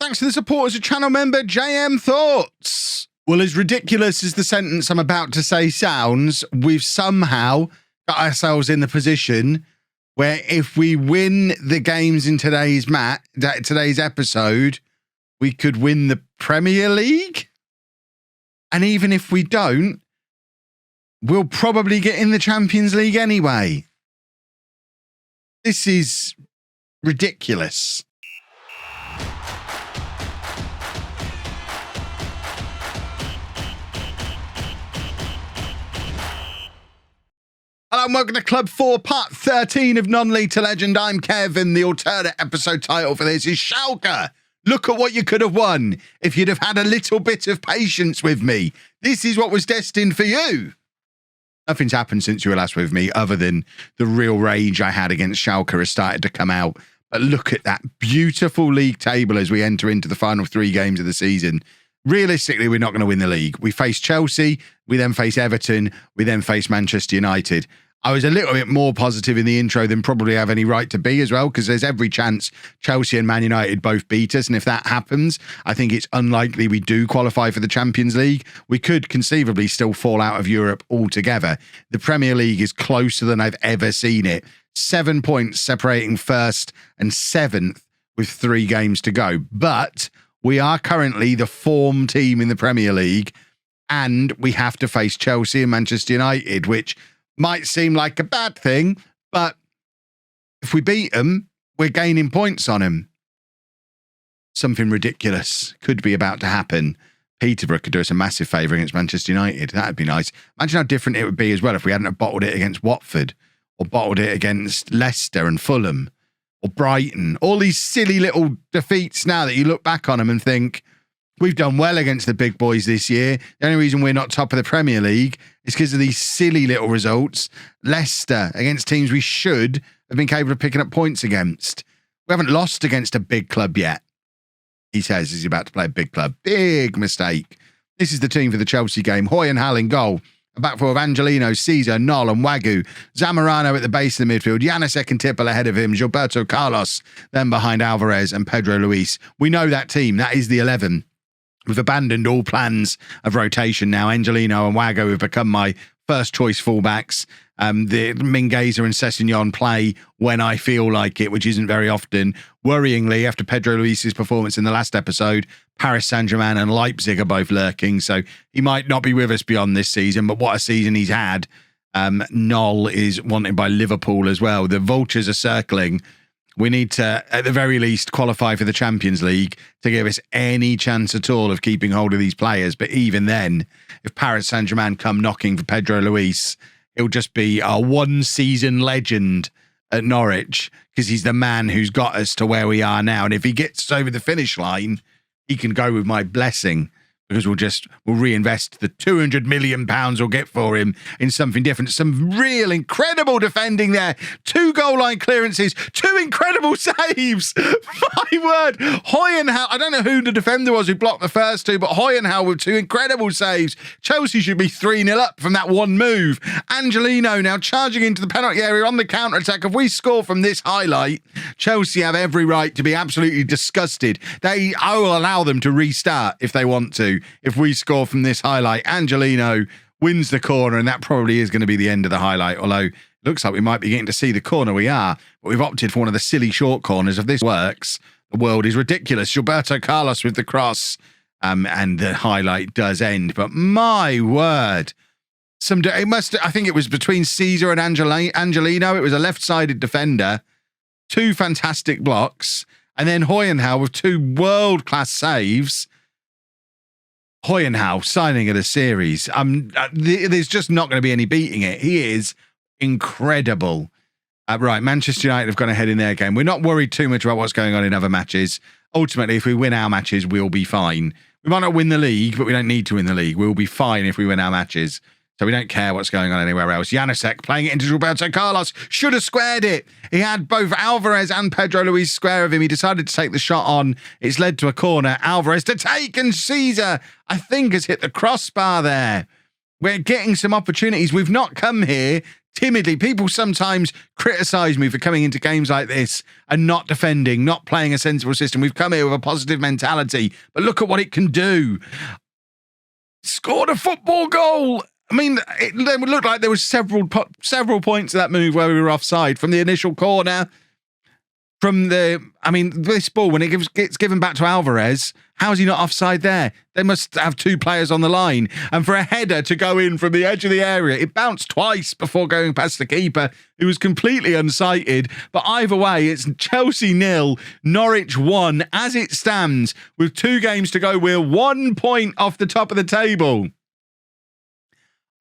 Thanks to the support as a channel member, JM Thoughts. Well, as ridiculous as the sentence I'm about to say sounds, we've somehow got ourselves in the position where if we win the games in today's episode, we could win the Premier League. And even if we don't, we'll probably get in the Champions League anyway. This is ridiculous. Hello and welcome to Club 4, Part 13 of Non-League to Legend. I'm Kevin. The alternate episode title for this is Schalke. Look at what you could have won if you'd have had a little bit of patience with me. This is what was destined for you. Nothing's happened since you were last with me other than the real rage I had against Schalke has started to come out. But look at that beautiful league table as we enter into the final 3 games of the season. Realistically, we're not going to win the league. We face Chelsea, we then face Everton, we then face Manchester United. I was a little bit more positive in the intro than probably have any right to be as well, because there's every chance Chelsea and Man United both beat us. And if that happens, I think it's unlikely we do qualify for the Champions League. We could conceivably still fall out of Europe altogether. The Premier League is closer than I've ever seen it. 7 points separating first and 7th with 3 games to go. But we are currently the form team in the Premier League, and we have to face Chelsea and Manchester United, which might seem like a bad thing, but if we beat them, we're gaining points on them. Something ridiculous could be about to happen. Peterborough could do us a massive favour against Manchester United. That'd be nice. Imagine how different it would be as well if we hadn't bottled it against Watford or bottled it against Leicester and Fulham or Brighton. All these silly little defeats now that you look back on them and think, we've done well against the big boys this year. The only reason we're not top of the Premier League is because of these silly little results. Leicester against teams we should have been capable of picking up points against. We haven't lost against a big club yet, he says, as he's about to play a big club. Big mistake. This is the team for the Chelsea game. Hoy and Hal in goal. A back four of Angelino, Caesar, Noll and Wagyu. Zamorano at the base of the midfield. Janusek and Tippel ahead of him. Gilberto Carlos then behind Alvarez and Pedro Luis. We know that team. That is the 11. We've abandoned all plans of rotation now. Angelino and Wagyu have become my first choice fullbacks. The Mingueza and Sessegnon play when I feel like it, which isn't very often. Worryingly, after Pedro Luis's performance in the last episode, Paris Saint-Germain and Leipzig are both lurking, so he might not be with us beyond this season, but what a season he's had. Noll is wanted by Liverpool as well. The vultures are circling. We need to, at the very least, qualify for the Champions League to give us any chance at all of keeping hold of these players. But even then, if Paris Saint-Germain come knocking for Pedro Luis, it'll just be a one-season legend at Norwich, because he's the man who's got us to where we are now. And if he gets over the finish line, he can go with my blessing, because we'll reinvest the £200 million we'll get for him in something different. Some real incredible defending there. 2 goal line clearances, 2 incredible saves. My word. Hoy and Hal, I don't know who the defender was who blocked the first 2, but Hoy and Hal with 2 incredible saves. Chelsea should be 3-0 up from that one move. Angelino now charging into the penalty area on the counter-attack. If we score from this highlight, Chelsea have every right to be absolutely disgusted. I will allow them to restart if they want to. If we score from this highlight, Angelino wins the corner, and that probably is going to be the end of the highlight, although it looks like we might be getting to see the corner. We are, but we've opted for one of the silly short corners. If this works, the world is ridiculous. Gilberto Carlos with the cross, and the highlight does end. But my word, I think it was between Caesar and Angelino. It was a left-sided defender, 2 fantastic blocks, and then Hoy and Hal with 2 world-class saves. Hoy and Hal signing of the series. There's just not going to be any beating it. He is incredible. Right, Manchester United have gone ahead in their game. We're not worried too much about what's going on in other matches. Ultimately, if we win our matches, we'll be fine. We might not win the league, but we don't need to win the league. We'll be fine if we win our matches. So we don't care what's going on anywhere else. Janusek playing it into Gilberto Carlos. Should have squared it. He had both Alvarez and Pedro Luis square of him. He decided to take the shot on. It's led to a corner. Alvarez to take, and Caesar, I think, has hit the crossbar there. We're getting some opportunities. We've not come here timidly. People sometimes criticise me for coming into games like this and not defending, not playing a sensible system. We've come here with a positive mentality, but look at what it can do. Scored a football goal. I mean, it looked like there was several points of that move where we were offside, from the initial corner, this ball, when it gets given back to Alvarez, how is he not offside there? They must have two players on the line. And for a header to go in from the edge of the area, it bounced twice before going past the keeper, who was completely unsighted. But either way, it's Chelsea 0, Norwich 1. As it stands, with 2 games to go, we're 1 point off the top of the table.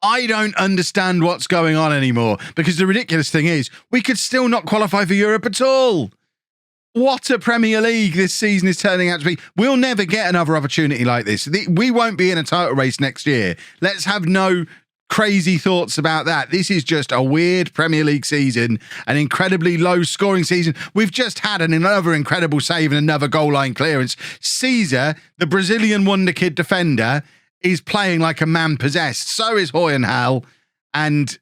I don't understand what's going on anymore, because the ridiculous thing is we could still not qualify for Europe at all. What a Premier League this season is turning out to be. We'll never get another opportunity like this. We won't be in a title race next year. Let's have no crazy thoughts about that. This is just a weird Premier League season, an incredibly low scoring season. We've just had another incredible save and another goal line clearance. Caesar, the Brazilian wonder kid defender, is playing like a man possessed. So is Hoyenhal, and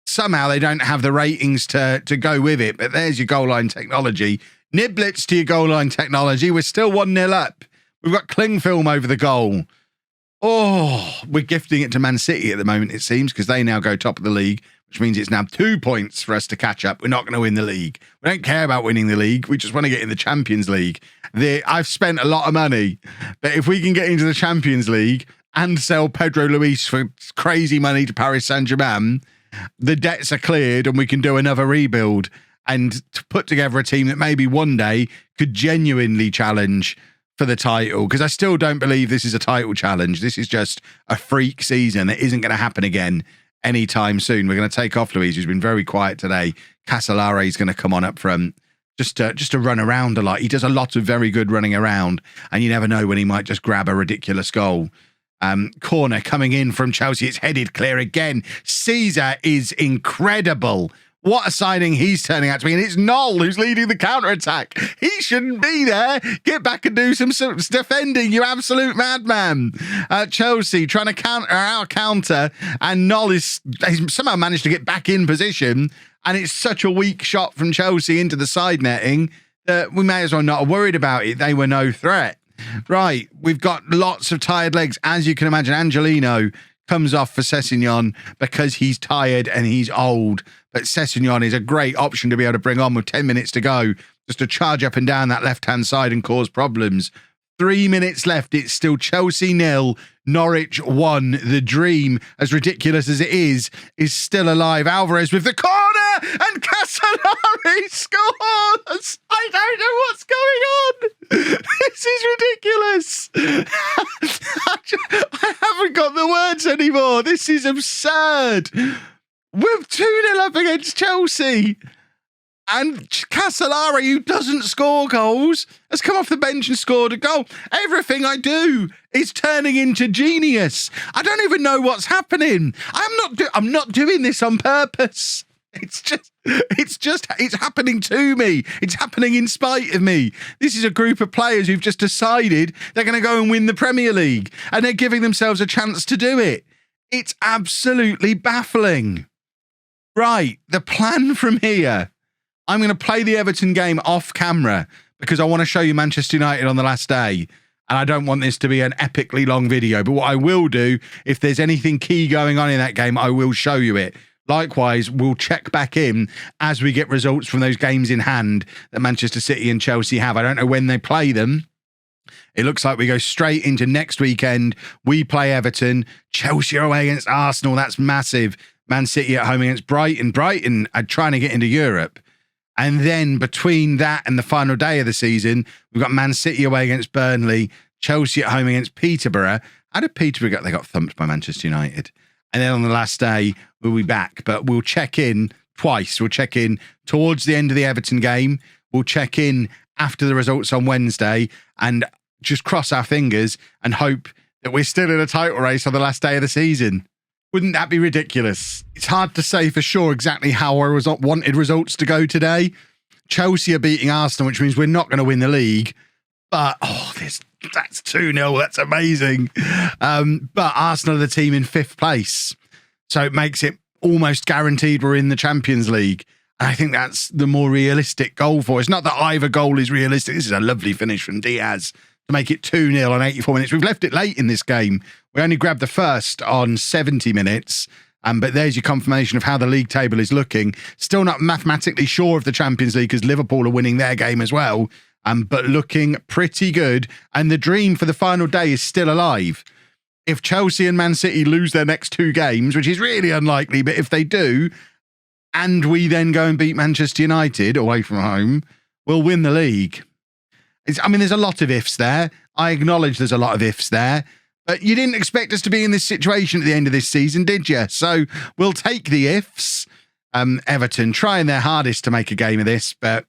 somehow they don't have the ratings to go with it. But there's your goal line technology. Niblets to your goal line technology. We're still 1-0 up. We've got cling film over the goal. Oh, we're gifting it to Man City at the moment, it seems, because they now go top of the league, which means it's now 2 points for us to catch up. We're not going to win the league. We don't care about winning the league. We just want to get in the Champions League. I've spent a lot of money, but if we can get into the Champions League and sell Pedro Luis for crazy money to Paris Saint-Germain, the debts are cleared and we can do another rebuild and to put together a team that maybe one day could genuinely challenge for the title. Because I still don't believe this is a title challenge. This is just a freak season that isn't going to happen again anytime soon. We're going to take off Luis, who's been very quiet today. Casolare is going to come on up front just to run around a lot. He does a lot of very good running around, and you never know when he might just grab a ridiculous goal. Corner coming in from Chelsea. It's headed clear again. Caesar is incredible. What a signing he's turning out to be. And it's Noll who's leading the counter-attack. He shouldn't be there. Get back and do some defending, you absolute madman. Chelsea trying to counter our counter, and Noll he's somehow managed to get back in position, and it's such a weak shot from Chelsea into the side netting that we may as well not have worried about it. They were no threat. Right, we've got lots of tired legs, as you can imagine. Angelino comes off for Sessegnon because he's tired and he's old. But Sessegnon is a great option to be able to bring on with 10 minutes to go, just to charge up and down that left-hand side and cause problems. 3 minutes left. It's still Chelsea 0, Norwich 1. The dream, as ridiculous as it is still alive. Alvarez with the corner, and Casolare scores. I don't know what's going on. This is ridiculous. I haven't got the words anymore. This is absurd. We're 2-0 up against Chelsea. And Casolare, who doesn't score goals, has come off the bench and scored a goal. Everything I do is turning into genius. I don't even know what's happening. I'm not doing this on purpose. It's happening to me. It's happening in spite of me. This is a group of players who've just decided they're going to go and win the Premier League, and they're giving themselves a chance to do it. It's absolutely baffling. Right, the plan from here. I'm going to play the Everton game off camera because I want to show you Manchester United on the last day. And I don't want this to be an epically long video. But what I will do, if there's anything key going on in that game, I will show you it. Likewise, we'll check back in as we get results from those games in hand that Manchester City and Chelsea have. I don't know when they play them. It looks like we go straight into next weekend. We play Everton. Chelsea are away against Arsenal. That's massive. Man City at home against Brighton. Brighton are trying to get into Europe. And then between that and the final day of the season, we've got Man City away against Burnley, Chelsea at home against Peterborough. How did Peterborough get? They got thumped by Manchester United. And then on the last day, we'll be back. But we'll check in twice. We'll check in towards the end of the Everton game. We'll check in after the results on Wednesday and just cross our fingers and hope that we're still in a title race on the last day of the season. Wouldn't that be ridiculous? It's hard to say for sure exactly how I wanted results to go today. Chelsea are beating Arsenal, which means we're not going to win the league. But, that's 2-0. That's amazing. But Arsenal are the team in 5th place. So it makes it almost guaranteed we're in the Champions League. And I think that's the more realistic goal for us. Not that either goal is realistic. This is a lovely finish from Diaz to make it 2-0 on 84 minutes. We've left it late in this game. We only grabbed the first on 70 minutes. But there's your confirmation of how the league table is looking. Still not mathematically sure of the Champions League because Liverpool are winning their game as well. But looking pretty good. And the dream for the final day is still alive. If Chelsea and Man City lose their next 2 games, which is really unlikely, but if they do, and we then go and beat Manchester United away from home, we'll win the league. There's a lot of ifs there. I acknowledge there's a lot of ifs there. But you didn't expect us to be in this situation at the end of this season, did you? So we'll take the ifs. Everton trying their hardest to make a game of this, but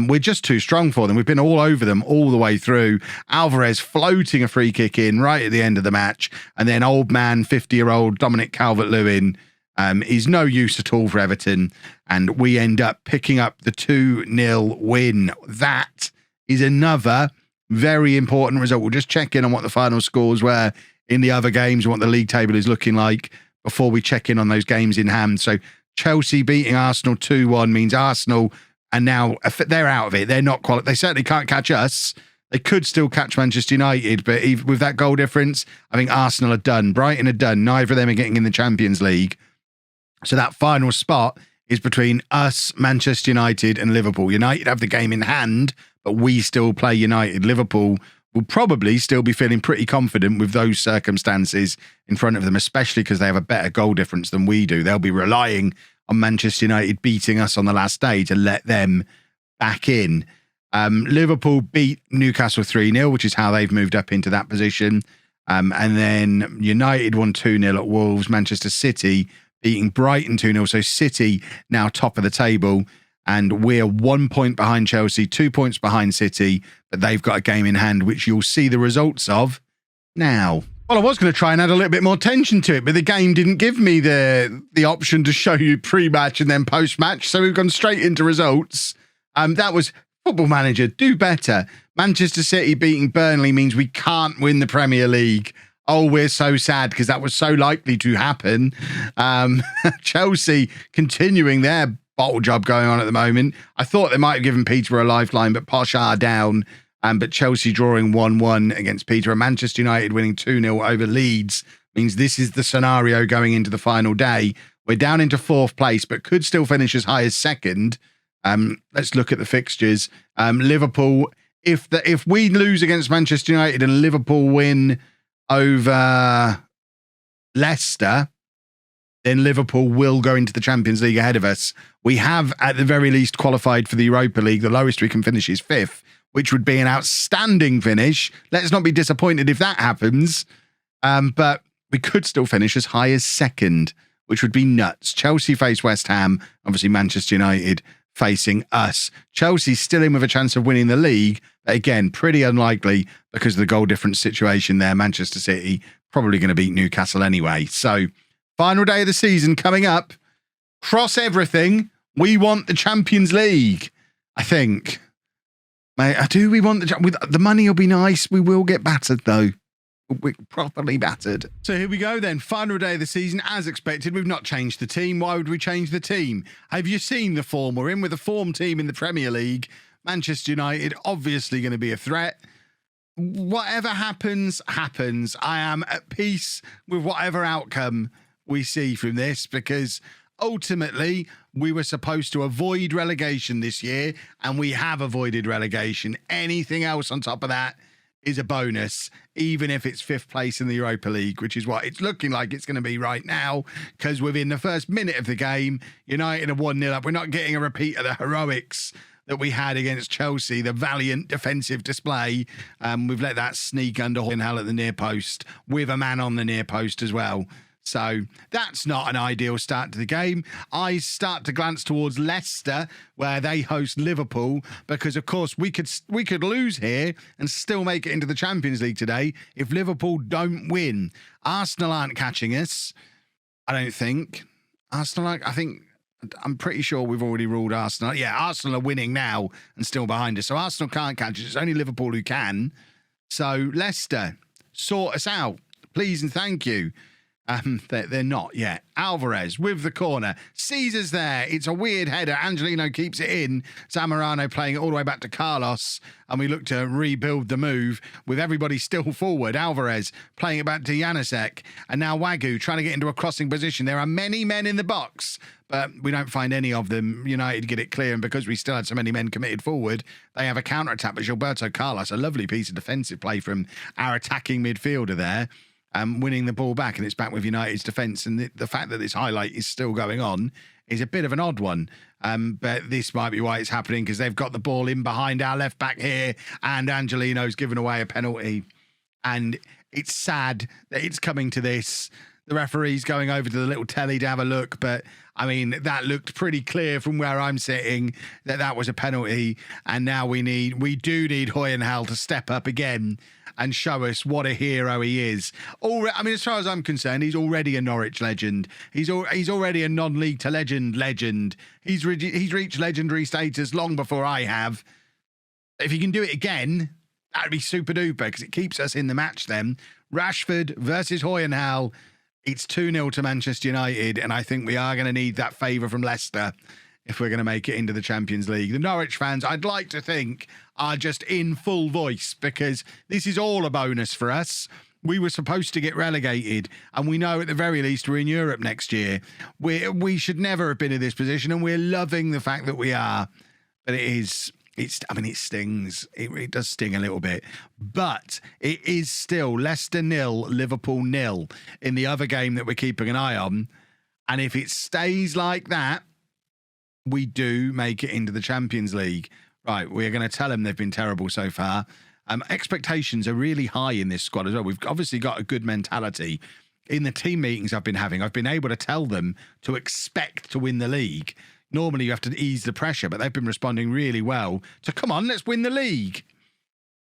we're just too strong for them. We've been all over them all the way through. Alvarez floating a free kick in right at the end of the match. And then old man, 50-year-old Dominic Calvert-Lewin is no use at all for Everton. And we end up picking up the 2-0 win. That is another very important result. We'll just check in on what the final scores were in the other games and what the league table is looking like before we check in on those games in hand. So Chelsea beating Arsenal 2-1 means Arsenal are now, they're out of it. They're not qualified. They certainly can't catch us. They could still catch Manchester United, but even with that goal difference, I think Arsenal are done. Brighton are done. Neither of them are getting in the Champions League. So that final spot is between us, Manchester United, and Liverpool. United have the game in hand, but we still play United. Liverpool will probably still be feeling pretty confident with those circumstances in front of them, especially because they have a better goal difference than we do. They'll be relying on Manchester United beating us on the last day to let them back in. Liverpool beat Newcastle 3-0, which is how they've moved up into that position. And then United won 2-0 at Wolves. Manchester City beating Brighton 2-0. So City now top of the table. And we're 1 point behind Chelsea, 2 points behind City. But they've got a game in hand, which you'll see the results of now. Well, I was going to try and add a little bit more tension to it, but the game didn't give me the option to show you pre-match and then post-match. So we've gone straight into results. That was Football Manager. Do better. Manchester City beating Burnley means we can't win the Premier League. Oh, we're so sad because that was so likely to happen. Chelsea continuing their bottle job going on at the moment. I thought they might have given Peterborough a lifeline, but Posh are down. But Chelsea drawing 1-1 against Peterborough. Manchester United winning 2-0 over Leeds means this is the scenario going into the final day. We're down into 4th place, but could still finish as high as 2nd. Let's look at the fixtures. Liverpool, if we lose against Manchester United and Liverpool win over Leicester, then Liverpool will go into the Champions League ahead of us. We have, at the very least, qualified for the Europa League. The lowest we can finish is 5th, which would be an outstanding finish. Let's not be disappointed if that happens. But we could still finish as high as 2nd, which would be nuts. Chelsea face West Ham. Obviously, Manchester United facing us. Chelsea's still in with a chance of winning the league. But again, pretty unlikely because of the goal difference situation there. Manchester City probably going to beat Newcastle anyway. So, final day of the season coming up. Cross everything. We want the Champions League, I think. Do we want the money will be nice. We will get battered though. We're properly battered. So here we go then. Final day of the season. As expected, we've not changed the team. Why would we change the team? Have you seen the form we're in with a form team in the Premier League? Manchester United obviously going to be a threat. Whatever happens, happens. I am at peace with whatever outcome we see from this because ultimately, we were supposed to avoid relegation this year, and we have avoided relegation. Anything else on top of that is a bonus, even if it's 5th place in the Europa League, which is what it's looking like it's going to be right now, because within the first minute of the game, United are 1-0 up. We're not getting a repeat of the heroics that we had against Chelsea, the valiant defensive display. We've let that sneak under hell at the near post, with a man on the near post as well. So that's not an ideal start to the game. I start to glance towards Leicester, where they host Liverpool, because of course we could lose here and still make it into the Champions League today if Liverpool don't win. Arsenal aren't catching us, I don't think. I'm pretty sure we've already ruled Arsenal. Yeah, Arsenal are winning now and still behind us. So Arsenal can't catch us. It's only Liverpool who can. So Leicester, sort us out, please and thank you. They're not yet. Alvarez with the corner. Caesar's there. It's a weird header. Angelino keeps it in. Zamorano playing it all the way back to Carlos. And we look to rebuild the move with everybody still forward. Alvarez playing it back to Janusek. And now Wagyu trying to get into a crossing position. There are many men in the box, but we don't find any of them. United get it clear. And because we still had so many men committed forward, they have a counter-attack. But Gilberto Carlos, a lovely piece of defensive play from our attacking midfielder there. Winning the ball back, and it's back with United's defence. And the fact that this highlight is still going on is a bit of an odd one. But this might be why it's happening, because they've got the ball in behind our left back here, and Angelino's given away a penalty. And it's sad that it's coming to this. The referee's going over to the little telly to have a look, but I mean, that looked pretty clear from where I'm sitting that was a penalty. And now we do need Hoyenhal to step up again and show us what a hero he is. I mean, as far as I'm concerned, he's already a Norwich legend. He's already a non-league to legend. He's reached legendary status long before I have. If he can do it again, that'd be super duper, because it keeps us in the match then. Rashford versus Hoyenhal. It's 2-0 to Manchester United, and I think we are going to need that favour from Leicester if we're going to make it into the Champions League. The Norwich fans, I'd like to think, are just in full voice, because this is all a bonus for us. We were supposed to get relegated, and we know at the very least we're in Europe next year. We should never have been in this position, and we're loving the fact that we are. But it stings. It does sting a little bit. But it is still Leicester 0, Liverpool 0 in the other game that we're keeping an eye on. And if it stays like that, we do make it into the Champions League. Right, we're going to tell them they've been terrible so far. Expectations are really high in this squad as well. We've obviously got a good mentality. In the team meetings I've been having, I've been able to tell them to expect to win the league. Normally you have to ease the pressure, but they've been responding really well to, come on, let's win the league,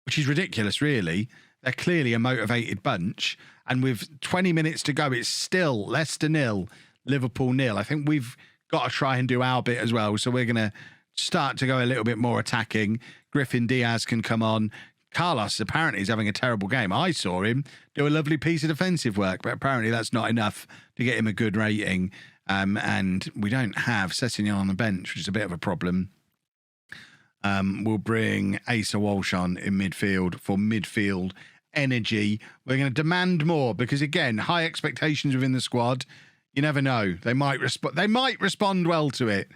which is ridiculous, really. They're clearly a motivated bunch. And with 20 minutes to go, it's still Leicester 0, Liverpool 0. I think we've got to try and do our bit as well. So we're going to start to go a little bit more attacking. Griffin Diaz can come on. Carlos apparently is having a terrible game. I saw him do a lovely piece of defensive work, but apparently that's not enough to get him a good rating. And we don't have Sessegnon on the bench, which is a bit of a problem. We'll bring Asa Walsh on in midfield for midfield energy. We're going to demand more because, again, high expectations within the squad. You never know. They might respond well to it.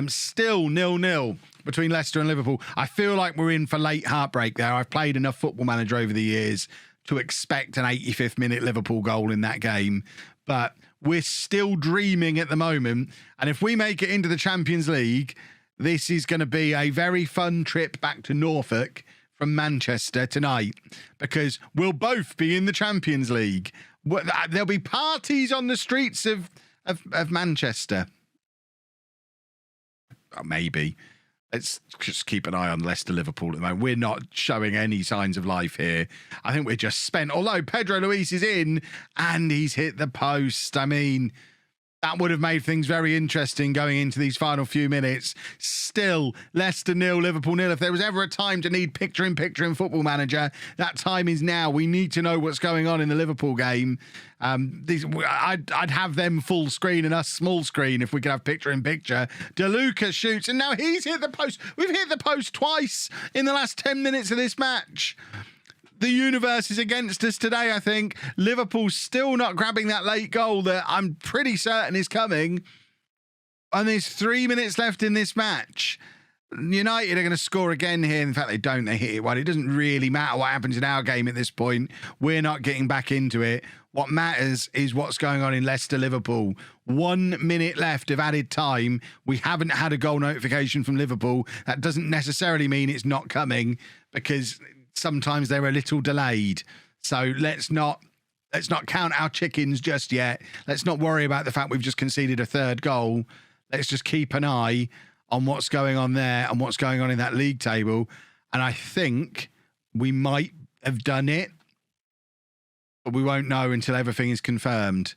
Still 0-0 between Leicester and Liverpool. I feel like we're in for late heartbreak there. I've played enough Football Manager over the years to expect an 85th minute Liverpool goal in that game. But we're still dreaming at the moment. And if we make it into the Champions League, this is going to be a very fun trip back to Norfolk from Manchester tonight, because we'll both be in the Champions League. There'll be parties on the streets of Manchester. Maybe. Let's just keep an eye on Leicester-Liverpool at the moment. We're not showing any signs of life here. I think we're just spent. Although Pedro Luis is in and he's hit the post. I mean, that would have made things very interesting going into these final few minutes. Still, Leicester 0, Liverpool 0. If there was ever a time to need picture-in-picture in Football Manager, that time is now. We need to know what's going on in the Liverpool game. I'd have them full screen and us small screen if we could have picture-in-picture. DeLuca shoots, and now he's hit the post. We've hit the post twice in the last 10 minutes of this match. The universe is against us today, I think. Liverpool's still not grabbing that late goal that I'm pretty certain is coming. And there's 3 minutes left in this match. United are going to score again here. In fact, they don't. They hit it wide. It doesn't really matter what happens in our game at this point. We're not getting back into it. What matters is what's going on in Leicester-Liverpool. 1 minute left of added time. We haven't had a goal notification from Liverpool. That doesn't necessarily mean it's not coming, because sometimes they're a little delayed. So let's not count our chickens just yet. Let's not worry about the fact we've just conceded a third goal. Let's just keep an eye on what's going on there and what's going on in that league table. And I think we might have done it, but we won't know until everything is confirmed.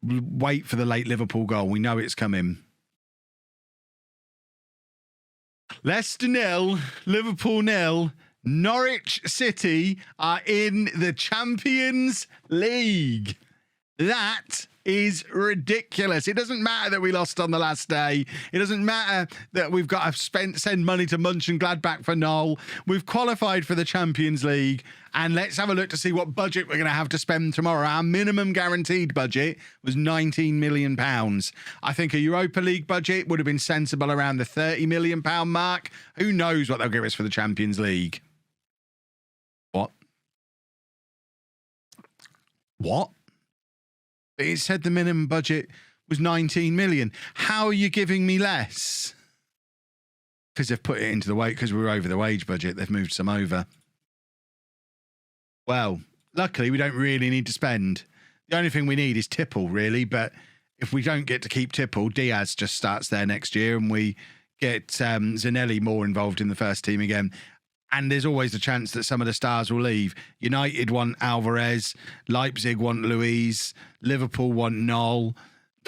Wait for the late Liverpool goal. We know it's coming. Leicester 0, Liverpool 0. Norwich City are in the Champions League. That is ridiculous. It doesn't matter that we lost on the last day. It doesn't matter that we've got to send money to Mönchengladbach for Knoll. We've qualified for the Champions League. And let's have a look to see what budget we're going to have to spend tomorrow. Our minimum guaranteed budget was £19 million. I think a Europa League budget would have been sensible around the £30 million mark. Who knows what they'll give us for the Champions League? What? What? It said the minimum budget was 19 million. How are you giving me less? Because they've put it into the wage, because we were over the wage budget. They've moved some over. Well, luckily we don't really need to spend. The only thing we need is Tipple, really. But if we don't get to keep Tipple, Diaz just starts there next year and we get Zanelli more involved in the first team again. And there's always a chance that some of the stars will leave. United want Alvarez. Leipzig want Luiz. Liverpool want Knoll.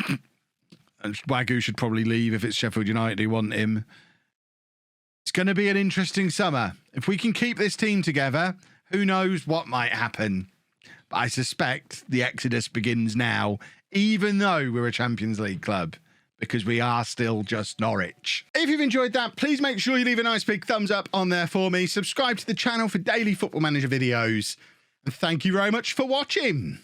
And Wagyu should probably leave if it's Sheffield United who want him. It's going to be an interesting summer. If we can keep this team together, who knows what might happen. But I suspect the exodus begins now, even though we're a Champions League club, because we are still just Norwich. If you've enjoyed that, please make sure you leave a nice big thumbs up on there for me. Subscribe to the channel for daily Football Manager videos. And thank you very much for watching.